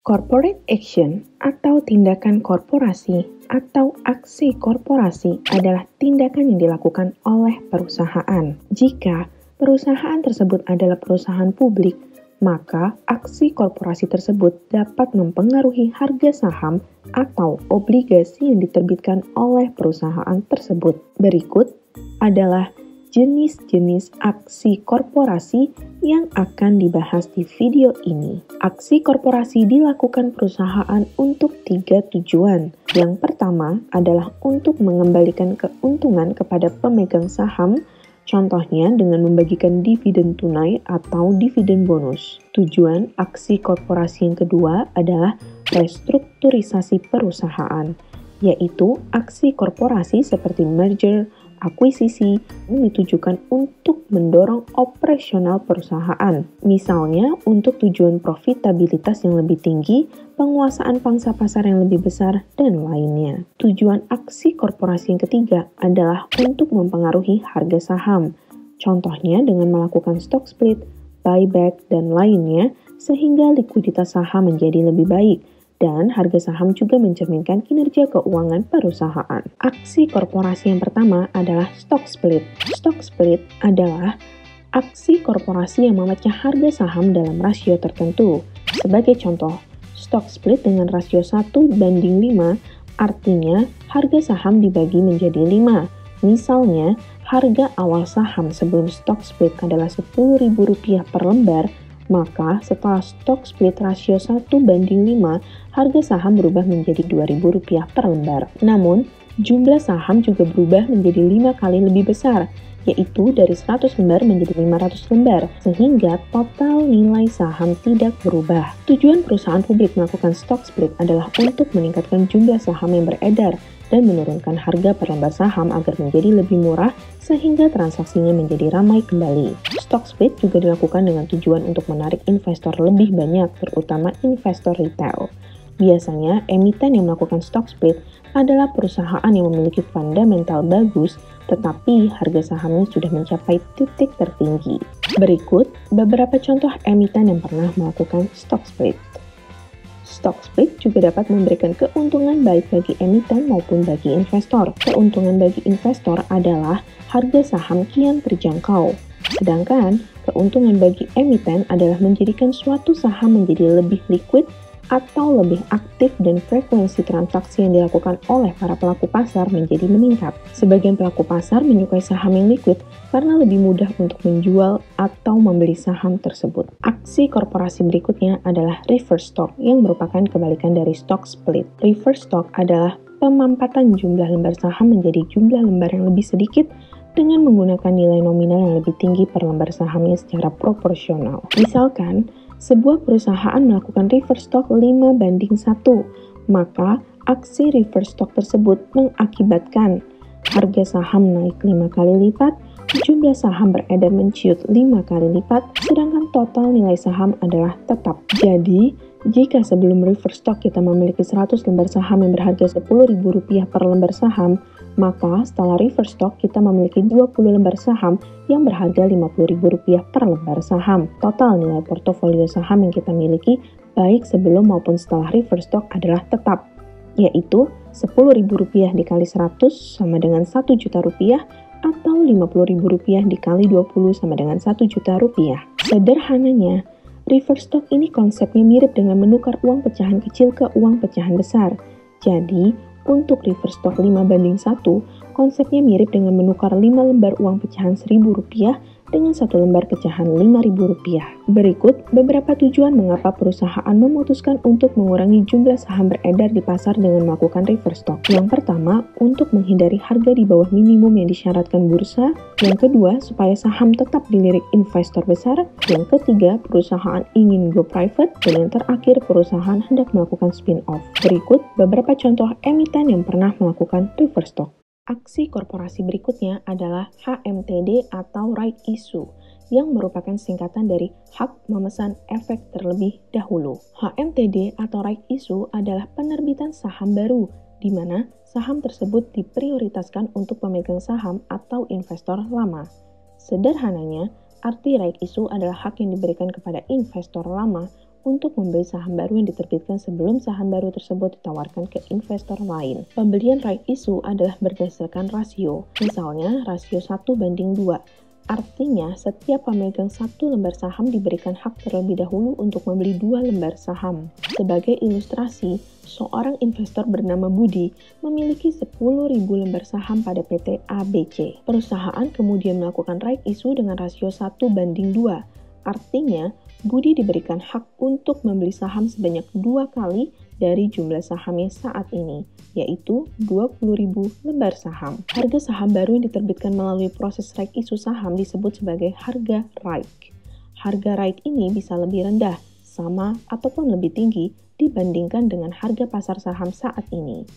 Corporate action atau tindakan korporasi atau aksi korporasi adalah tindakan yang dilakukan oleh perusahaan. Jika perusahaan tersebut adalah perusahaan publik, maka aksi korporasi tersebut dapat mempengaruhi harga saham atau obligasi yang diterbitkan oleh perusahaan tersebut. Berikut adalah jenis-jenis aksi korporasi yang akan dibahas di video ini. Aksi korporasi dilakukan perusahaan untuk 3 tujuan. Yang pertama adalah untuk mengembalikan keuntungan kepada pemegang saham, contohnya dengan membagikan dividen tunai atau dividen bonus. Tujuan aksi korporasi yang kedua adalah restrukturisasi perusahaan, yaitu aksi korporasi seperti merger, akuisisi yang ditujukan untuk mendorong operasional perusahaan, misalnya untuk tujuan profitabilitas yang lebih tinggi, penguasaan pangsa pasar yang lebih besar, dan lainnya. Tujuan aksi korporasi yang ketiga adalah untuk mempengaruhi harga saham, contohnya dengan melakukan stock split, buyback, dan lainnya, sehingga likuiditas saham menjadi lebih baik, dan harga saham juga mencerminkan kinerja keuangan perusahaan. Aksi korporasi yang pertama adalah stock split. Stock split adalah aksi korporasi yang memecah harga saham dalam rasio tertentu. Sebagai contoh, stock split dengan rasio 1:5 artinya harga saham dibagi menjadi 5. Misalnya, harga awal saham sebelum stock split adalah Rp10.000 per lembar, maka setelah stock split rasio 1:5, harga saham berubah menjadi Rp2.000 per lembar. Namun, jumlah saham juga berubah menjadi 5 kali lebih besar, yaitu dari 100 lembar menjadi 500 lembar, sehingga total nilai saham tidak berubah. Tujuan perusahaan publik melakukan stock split adalah untuk meningkatkan jumlah saham yang beredar dan menurunkan harga per lembar saham agar menjadi lebih murah sehingga transaksinya menjadi ramai kembali. Stock split juga dilakukan dengan tujuan untuk menarik investor lebih banyak, terutama investor retail. Biasanya, emiten yang melakukan stock split adalah perusahaan yang memiliki fundamental bagus, tetapi harga sahamnya sudah mencapai titik tertinggi. Berikut beberapa contoh emiten yang pernah melakukan stock split. Stock split juga dapat memberikan keuntungan baik bagi emiten maupun bagi investor. Keuntungan bagi investor adalah harga saham kian terjangkau. Sedangkan keuntungan bagi emiten adalah menjadikan suatu saham menjadi lebih liquid atau lebih aktif dan frekuensi transaksi yang dilakukan oleh para pelaku pasar menjadi meningkat. Sebagian pelaku pasar menyukai saham yang liquid karena lebih mudah untuk menjual atau membeli saham tersebut. Aksi korporasi berikutnya adalah reverse stock yang merupakan kebalikan dari stock split. Reverse stock adalah pemampatan jumlah lembar saham menjadi jumlah lembar yang lebih sedikit dengan menggunakan nilai nominal yang lebih tinggi per lembar sahamnya secara proporsional. Misalkan, sebuah perusahaan melakukan reverse stock 5:1, maka aksi reverse stock tersebut mengakibatkan harga saham naik 5 kali lipat, jumlah saham beredar menciut 5 kali lipat, sedangkan total nilai saham adalah tetap. Jadi, jika sebelum reverse stock kita memiliki 100 lembar saham yang berharga Rp10.000 per lembar saham, maka setelah reverse stock kita memiliki 20 lembar saham yang berharga Rp50.000 per lembar saham. Total nilai portofolio saham yang kita miliki baik sebelum maupun setelah reverse stock adalah tetap, yaitu Rp10.000 dikali 100 sama dengan Rp1.000.000 atau Rp50.000 dikali 20 sama dengan Rp1.000.000. Sederhananya, reverse stock ini konsepnya mirip dengan menukar uang pecahan kecil ke uang pecahan besar. Jadi, untuk reverse stock 5:1, konsepnya mirip dengan menukar 5 lembar uang pecahan Rp1.000 dengan 1 lembar pecahan Rp5.000. Berikut beberapa tujuan mengapa perusahaan memutuskan untuk mengurangi jumlah saham beredar di pasar dengan melakukan reverse stock. Yang pertama, untuk menghindari harga di bawah minimum yang disyaratkan bursa. Yang kedua, supaya saham tetap dilirik investor besar. Yang ketiga, perusahaan ingin go private. Dan yang terakhir, perusahaan hendak melakukan spin-off. Berikut beberapa contoh emiten yang pernah melakukan reverse stock. Aksi korporasi berikutnya adalah HMTD atau right issue, yang merupakan singkatan dari hak memesan efek terlebih dahulu. HMTD atau right issue adalah penerbitan saham baru, di mana saham tersebut diprioritaskan untuk pemegang saham atau investor lama. Sederhananya, arti right issue adalah hak yang diberikan kepada investor lama untuk membeli saham baru yang diterbitkan sebelum saham baru tersebut ditawarkan ke investor lain. Pembelian right issue adalah berdasarkan rasio, misalnya rasio 1:2. Artinya, setiap pemegang satu lembar saham diberikan hak terlebih dahulu untuk membeli 2 lembar saham. Sebagai ilustrasi, seorang investor bernama Budi memiliki 10.000 lembar saham pada PT ABC. Perusahaan kemudian melakukan right issue dengan rasio 1:2. Artinya, Budi diberikan hak untuk membeli saham sebanyak 2 kali dari jumlah sahamnya saat ini, yaitu 20.000 lembar saham. Harga saham baru yang diterbitkan melalui proses right issue saham disebut sebagai harga RAIC. Harga RAIC ini bisa lebih rendah, sama, ataupun lebih tinggi dibandingkan dengan harga pasar saham saat ini.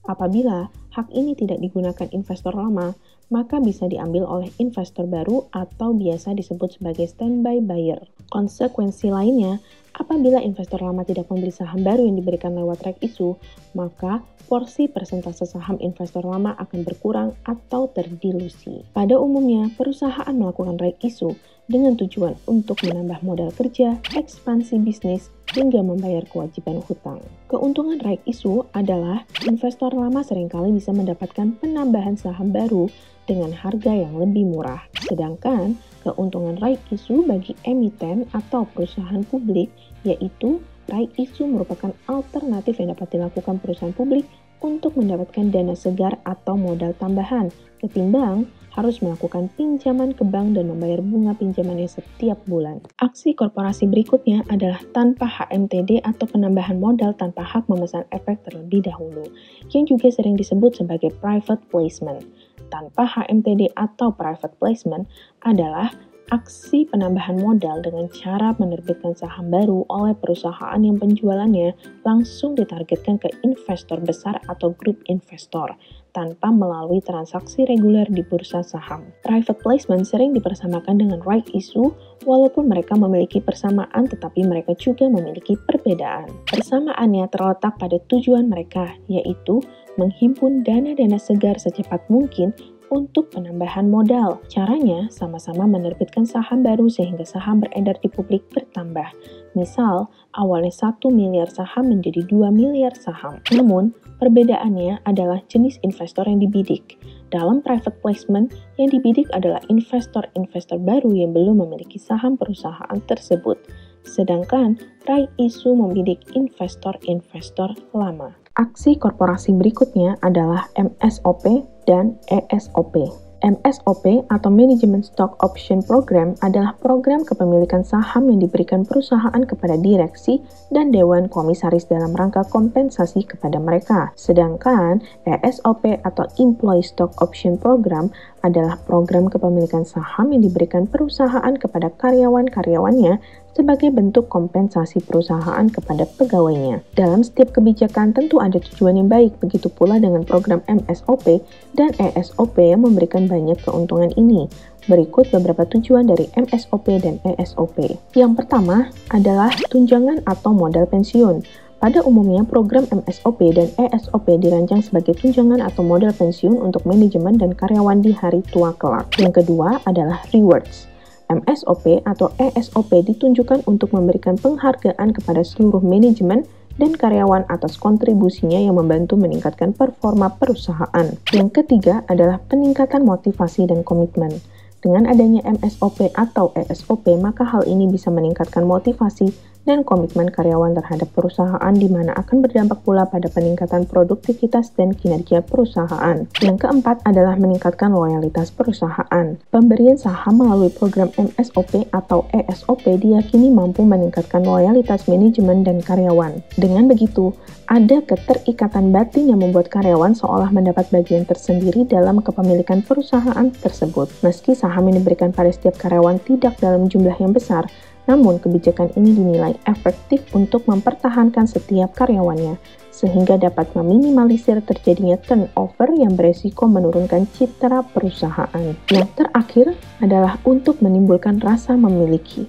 Apabila hak ini tidak digunakan investor lama, maka bisa diambil oleh investor baru atau biasa disebut sebagai standby buyer. Konsekuensi lainnya, apabila investor lama tidak membeli saham baru yang diberikan lewat right issue, maka porsi persentase saham investor lama akan berkurang atau terdilusi. Pada umumnya, perusahaan melakukan right issue dengan tujuan untuk menambah modal kerja, ekspansi bisnis, hingga membayar kewajiban hutang. Keuntungan right issue adalah investor lama seringkali bisa mendapatkan penambahan saham baru dengan harga yang lebih murah. Sedangkan keuntungan right issue bagi emiten atau perusahaan publik yaitu right issue merupakan alternatif yang dapat dilakukan perusahaan publik untuk mendapatkan dana segar atau modal tambahan ketimbang harus melakukan pinjaman ke bank dan membayar bunga pinjamannya setiap bulan. Aksi korporasi berikutnya adalah tanpa HMTD atau penambahan modal tanpa hak memesan efek terlebih dahulu, yang juga sering disebut sebagai private placement. Tanpa HMTD atau private placement adalah aksi penambahan modal dengan cara menerbitkan saham baru oleh perusahaan yang penjualannya langsung ditargetkan ke investor besar atau grup investor tanpa melalui transaksi reguler di bursa saham. Private placement sering dipersamakan dengan right issue walaupun mereka memiliki persamaan tetapi mereka juga memiliki perbedaan. Persamaannya terletak pada tujuan mereka, yaitu menghimpun dana-dana segar secepat mungkin untuk penambahan modal. Caranya sama-sama menerbitkan saham baru sehingga saham beredar di publik bertambah. Misal, awalnya 1 miliar saham menjadi 2 miliar saham. Namun, perbedaannya adalah jenis investor yang dibidik. Dalam private placement, yang dibidik adalah investor-investor baru yang belum memiliki saham perusahaan tersebut. Sedangkan right issue membidik investor-investor lama. Aksi korporasi berikutnya adalah MSOP dan ESOP. MSOP atau Management Stock Option Program adalah program kepemilikan saham yang diberikan perusahaan kepada direksi dan dewan komisaris dalam rangka kompensasi kepada mereka. Sedangkan ESOP atau Employee Stock Option Program adalah program kepemilikan saham yang diberikan perusahaan kepada karyawan-karyawannya sebagai bentuk kompensasi perusahaan kepada pegawainya. Dalam setiap kebijakan tentu ada tujuan yang baik, begitu pula dengan program MSOP dan ESOP yang memberikan banyak keuntungan ini. Berikut beberapa tujuan dari MSOP dan ESOP. Yang pertama adalah tunjangan atau modal pensiun. Pada umumnya, program MSOP dan ESOP dirancang sebagai tunjangan atau modal pensiun untuk manajemen dan karyawan di hari tua kelak. Yang kedua adalah rewards. MSOP atau ESOP ditunjukkan untuk memberikan penghargaan kepada seluruh manajemen dan karyawan atas kontribusinya yang membantu meningkatkan performa perusahaan. Yang ketiga adalah peningkatan motivasi dan komitmen. Dengan adanya MSOP atau ESOP, maka hal ini bisa meningkatkan motivasi dan komitmen karyawan terhadap perusahaan di mana akan berdampak pula pada peningkatan produktivitas dan kinerja perusahaan. Yang keempat adalah meningkatkan loyalitas perusahaan. Pemberian saham melalui program MSOP atau ESOP diyakini mampu meningkatkan loyalitas manajemen dan karyawan. Dengan begitu, ada keterikatan batin yang membuat karyawan seolah mendapat bagian tersendiri dalam kepemilikan perusahaan tersebut. Meski saham yang diberikan pada setiap karyawan tidak dalam jumlah yang besar, namun kebijakan ini dinilai efektif untuk mempertahankan setiap karyawannya, sehingga dapat meminimalisir terjadinya turnover yang beresiko menurunkan citra perusahaan. Yang terakhir adalah untuk menimbulkan rasa memiliki.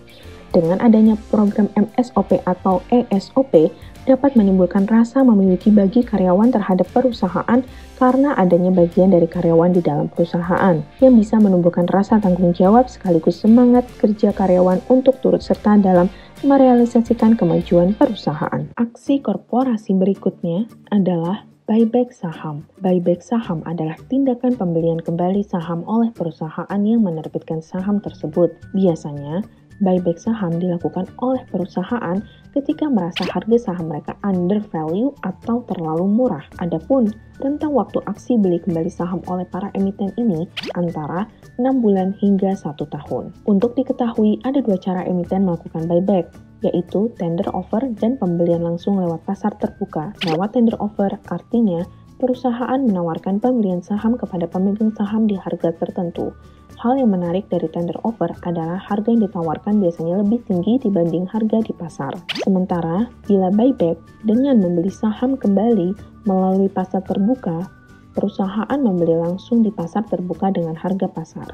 Dengan adanya program MSOP atau ESOP, dapat menimbulkan rasa memiliki bagi karyawan terhadap perusahaan karena adanya bagian dari karyawan di dalam perusahaan yang bisa menumbuhkan rasa tanggung jawab sekaligus semangat kerja karyawan untuk turut serta dalam merealisasikan kemajuan perusahaan. Aksi korporasi berikutnya adalah buyback saham. Buyback saham adalah tindakan pembelian kembali saham oleh perusahaan yang menerbitkan saham tersebut. Biasanya, buyback saham dilakukan oleh perusahaan ketika merasa harga saham mereka undervalue atau terlalu murah. Adapun rentang waktu aksi beli kembali saham oleh para emiten ini antara 6 bulan hingga 1 tahun. Untuk diketahui, ada 2 cara emiten melakukan buyback, yaitu tender offer dan pembelian langsung lewat pasar terbuka. Lewat tender offer artinya perusahaan menawarkan pembelian saham kepada pemegang saham di harga tertentu. Hal yang menarik dari tender offer adalah harga yang ditawarkan biasanya lebih tinggi dibanding harga di pasar. Sementara, bila buyback dengan membeli saham kembali melalui pasar terbuka, perusahaan membeli langsung di pasar terbuka dengan harga pasar.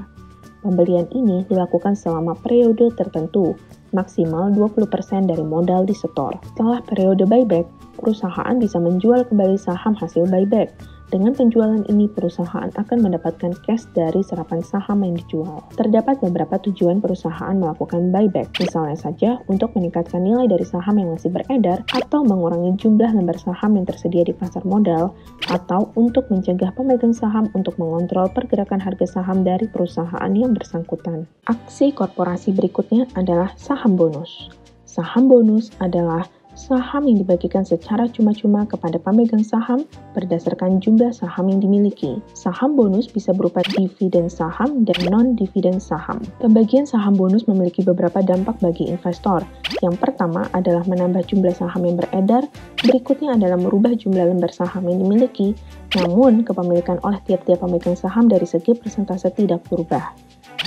Pembelian ini dilakukan selama periode tertentu, maksimal 20% dari modal disetor. Setelah periode buyback, perusahaan bisa menjual kembali saham hasil buyback. Dengan penjualan ini, perusahaan akan mendapatkan cash dari serapan saham yang dijual. Terdapat beberapa tujuan perusahaan melakukan buyback, misalnya saja untuk meningkatkan nilai dari saham yang masih beredar, atau mengurangi jumlah lembar saham yang tersedia di pasar modal, atau untuk mencegah pemegang saham untuk mengontrol pergerakan harga saham dari perusahaan yang bersangkutan. Aksi korporasi berikutnya adalah saham bonus. Saham bonus adalah saham yang dibagikan secara cuma-cuma kepada pemegang saham berdasarkan jumlah saham yang dimiliki. Saham bonus bisa berupa dividen saham dan non-dividen saham. Pembagian saham bonus memiliki beberapa dampak bagi investor. Yang pertama adalah menambah jumlah saham yang beredar, berikutnya adalah merubah jumlah lembar saham yang dimiliki, namun kepemilikan oleh tiap-tiap pemegang saham dari segi persentase tidak berubah.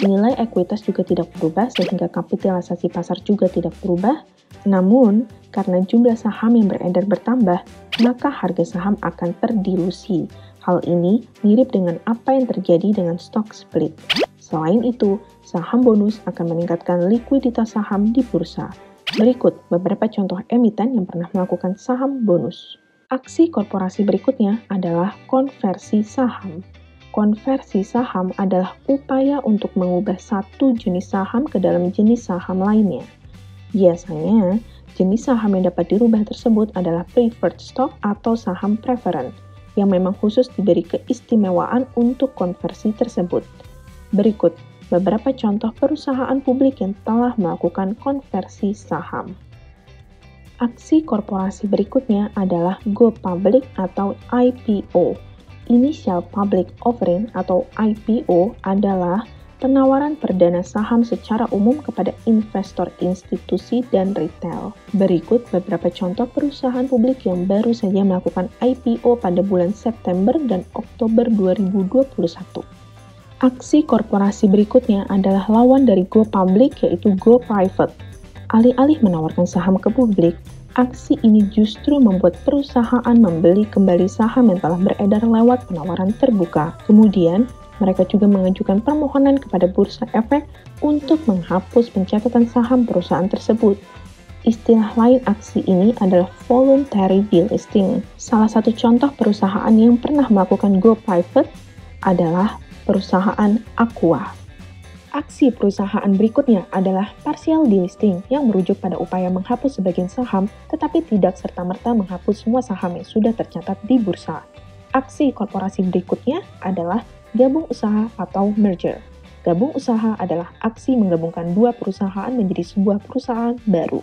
Nilai ekuitas juga tidak berubah sehingga kapitalisasi pasar juga tidak berubah. Namun, karena jumlah saham yang beredar bertambah, maka harga saham akan terdilusi. Hal ini mirip dengan apa yang terjadi dengan stock split. Selain itu, saham bonus akan meningkatkan likuiditas saham di bursa. Berikut beberapa contoh emiten yang pernah melakukan saham bonus. Aksi korporasi berikutnya adalah konversi saham. Konversi saham adalah upaya untuk mengubah satu jenis saham ke dalam jenis saham lainnya. Biasanya, jenis saham yang dapat dirubah tersebut adalah preferred stock atau saham preferen, yang memang khusus diberi keistimewaan untuk konversi tersebut. Berikut beberapa contoh perusahaan publik yang telah melakukan konversi saham. Aksi korporasi berikutnya adalah go public atau IPO. Initial Public Offering atau IPO adalah penawaran perdana saham secara umum kepada investor institusi dan retail. Berikut beberapa contoh perusahaan publik yang baru saja melakukan IPO pada bulan September dan Oktober 2021. Aksi korporasi berikutnya adalah lawan dari go public yaitu go private. Alih-alih menawarkan saham ke publik, aksi ini justru membuat perusahaan membeli kembali saham yang telah beredar lewat penawaran terbuka. Kemudian, mereka juga mengajukan permohonan kepada Bursa Efek untuk menghapus pencatatan saham perusahaan tersebut. Istilah lain aksi ini adalah voluntary delisting. Salah satu contoh perusahaan yang pernah melakukan go private adalah perusahaan Aqua. Aksi perusahaan berikutnya adalah partial delisting yang merujuk pada upaya menghapus sebagian saham tetapi tidak serta-merta menghapus semua saham yang sudah tercatat di bursa. Aksi korporasi berikutnya adalah gabung usaha atau merger. Gabung usaha adalah aksi menggabungkan dua perusahaan menjadi sebuah perusahaan baru.